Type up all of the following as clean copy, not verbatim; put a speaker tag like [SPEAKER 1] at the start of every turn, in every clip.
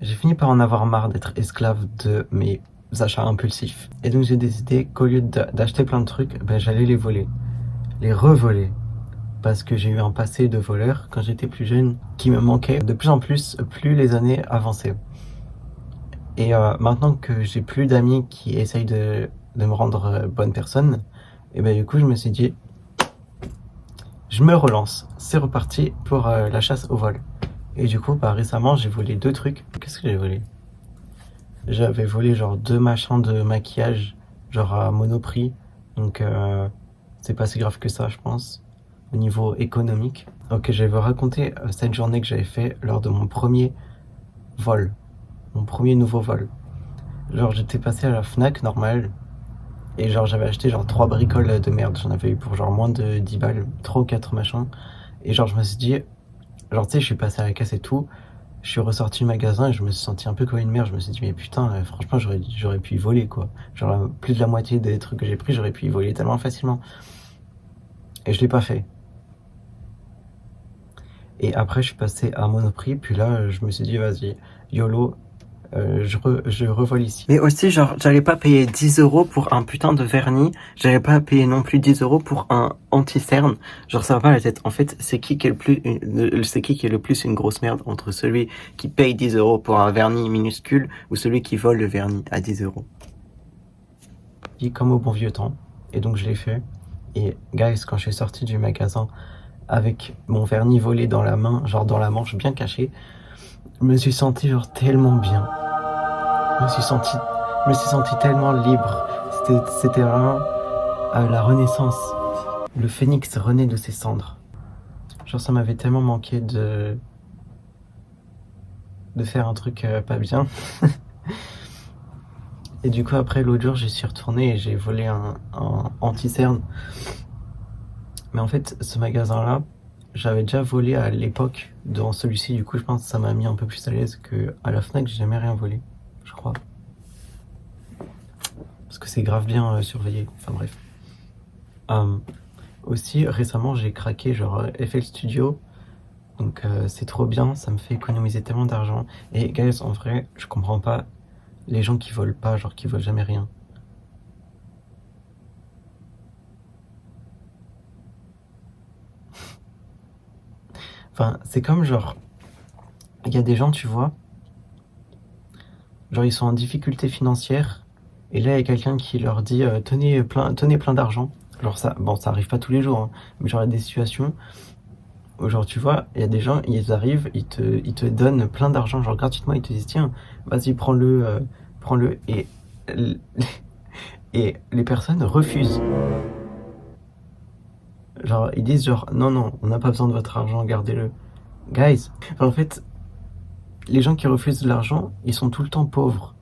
[SPEAKER 1] J'ai fini par en avoir marre d'être esclave de mes achats impulsifs. Et donc j'ai décidé qu'au lieu d'acheter plein de trucs, ben, j'allais les voler. Les revoler. Parce que j'ai eu un passé de voleur quand j'étais plus jeune qui me manquait de plus en plus, plus les années avançaient. Et maintenant que j'ai plus d'amis qui essayent de me rendre bonne personne, et ben du coup je me suis dit, je me relance. C'est reparti pour la chasse au vol. Et du coup, bah, récemment, j'ai volé 2 trucs. Qu'est-ce que j'ai volé? J'avais volé genre 2 machins de maquillage, genre à Monoprix. Donc c'est pas si grave que ça, je pense, au niveau économique. Ok, je vais vous raconter cette journée que j'avais fait lors de mon premier vol. Mon premier nouveau vol. Genre j'étais passé à la Fnac normale. Et genre j'avais acheté genre 3 bricoles de merde. J'en avais eu pour genre moins de 10 balles, 3 ou 4 machins. Et genre je me suis dit, genre tu sais, je suis passé à la caisse et tout. Je suis ressorti du magasin et je me suis senti un peu comme une merde. Je me suis dit, mais putain, franchement, j'aurais pu y voler, quoi. Genre, plus de la moitié des trucs que j'ai pris, j'aurais pu y voler tellement facilement. Et je l'ai pas fait. Et après, je suis passé à Monoprix, puis là, je me suis dit, vas-y, YOLO, je revole ici. Mais aussi, genre, j'allais pas payer 10 € pour un putain de vernis. J'allais pas payer non plus 10 € pour un anti-cerne. Genre, ça va pas la tête. En fait, c'est qui qui est le plus une grosse merde entre celui qui paye 10 € pour un vernis minuscule ou celui qui vole le vernis à 10 €. Comme au bon vieux temps. Et donc, je l'ai fait. Et, guys, quand je suis sorti du magasin avec mon vernis volé dans la main, genre dans la manche bien cachée, je me suis senti genre tellement bien. Je me suis senti tellement libre. C'était vraiment la renaissance. Le phénix renaît de ses cendres. Genre ça m'avait tellement manqué de faire un truc pas bien. Et du coup après l'autre jour j'y suis retourné et j'ai volé un anti-cerne. Mais en fait ce magasin là, j'avais déjà volé à l'époque dans celui-ci. Du coup je pense que ça m'a mis un peu plus à l'aise qu'à la Fnac. J'ai jamais rien volé, je crois. Parce que c'est grave bien surveillé. Enfin bref. Aussi récemment j'ai craqué genre FL Studio. Donc c'est trop bien, ça me fait économiser tellement d'argent. Et guys, en vrai, je comprends pas les gens qui volent pas, genre qui volent jamais rien. Enfin, c'est comme genre, il y a des gens, tu vois, genre ils sont en difficulté financière, et là il y a quelqu'un qui leur dit tenez plein d'argent. Genre ça, bon ça arrive pas tous les jours, hein, mais genre il y a des situations où genre tu vois, il y a des gens, ils arrivent, ils te donnent plein d'argent, genre gratuitement, ils te disent tiens, vas-y prends-le, et les personnes refusent. Genre, ils disent genre, non, on n'a pas besoin de votre argent, gardez-le. Guys, enfin, en fait, les gens qui refusent de l'argent, ils sont tout le temps pauvres.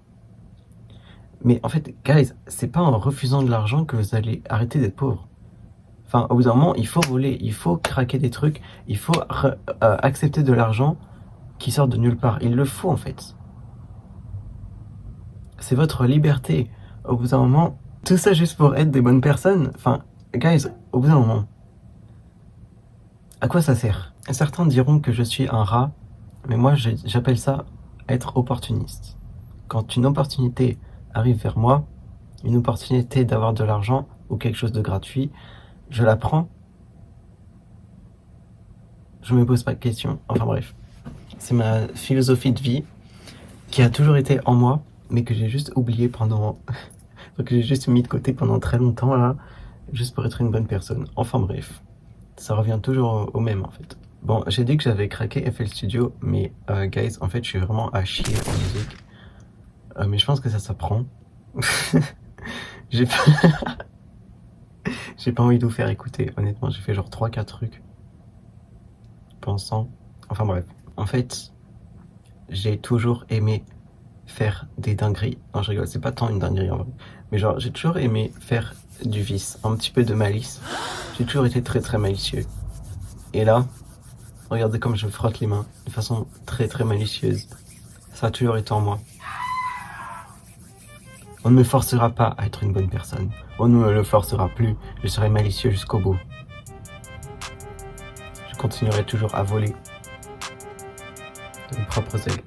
[SPEAKER 1] Mais en fait, guys, c'est pas en refusant de l'argent que vous allez arrêter d'être pauvre. Enfin, au bout d'un moment, il faut voler, il faut craquer des trucs, il faut accepter de l'argent qui sort de nulle part. Il le faut, en fait. C'est votre liberté. Au bout d'un moment, tout ça juste pour être des bonnes personnes. Enfin, guys, au bout d'un moment, à quoi ça sert? Certains diront que je suis un rat, mais moi j'appelle ça être opportuniste. Quand une opportunité arrive vers moi, une opportunité d'avoir de l'argent ou quelque chose de gratuit, je la prends. Je me pose pas de questions. Enfin bref, c'est ma philosophie de vie qui a toujours été en moi, mais que j'ai juste oublié pendant... que j'ai juste mis de côté pendant très longtemps là, juste pour être une bonne personne. Enfin bref, ça revient toujours au même en fait. Bon, j'ai dit que j'avais craqué FL Studio, mais guys, en fait, je suis vraiment à chier en musique. Mais je pense que ça s'apprend. J'ai pas... j'ai pas envie de vous faire écouter, honnêtement. J'ai fait genre 3-4 trucs. Pensant. Enfin bref. En fait, j'ai toujours aimé faire des dingueries. Non, je rigole, c'est pas tant une dinguerie en vrai. Mais genre, j'ai toujours aimé faire du vice, un petit peu de malice. J'ai toujours été très très malicieux. Et là, regardez comme je me frotte les mains de façon très très malicieuse. Ça a toujours été en moi. On ne me forcera pas à être une bonne personne. On ne me le forcera plus. Je serai malicieux jusqu'au bout. Je continuerai toujours à voler de mes propres ailes.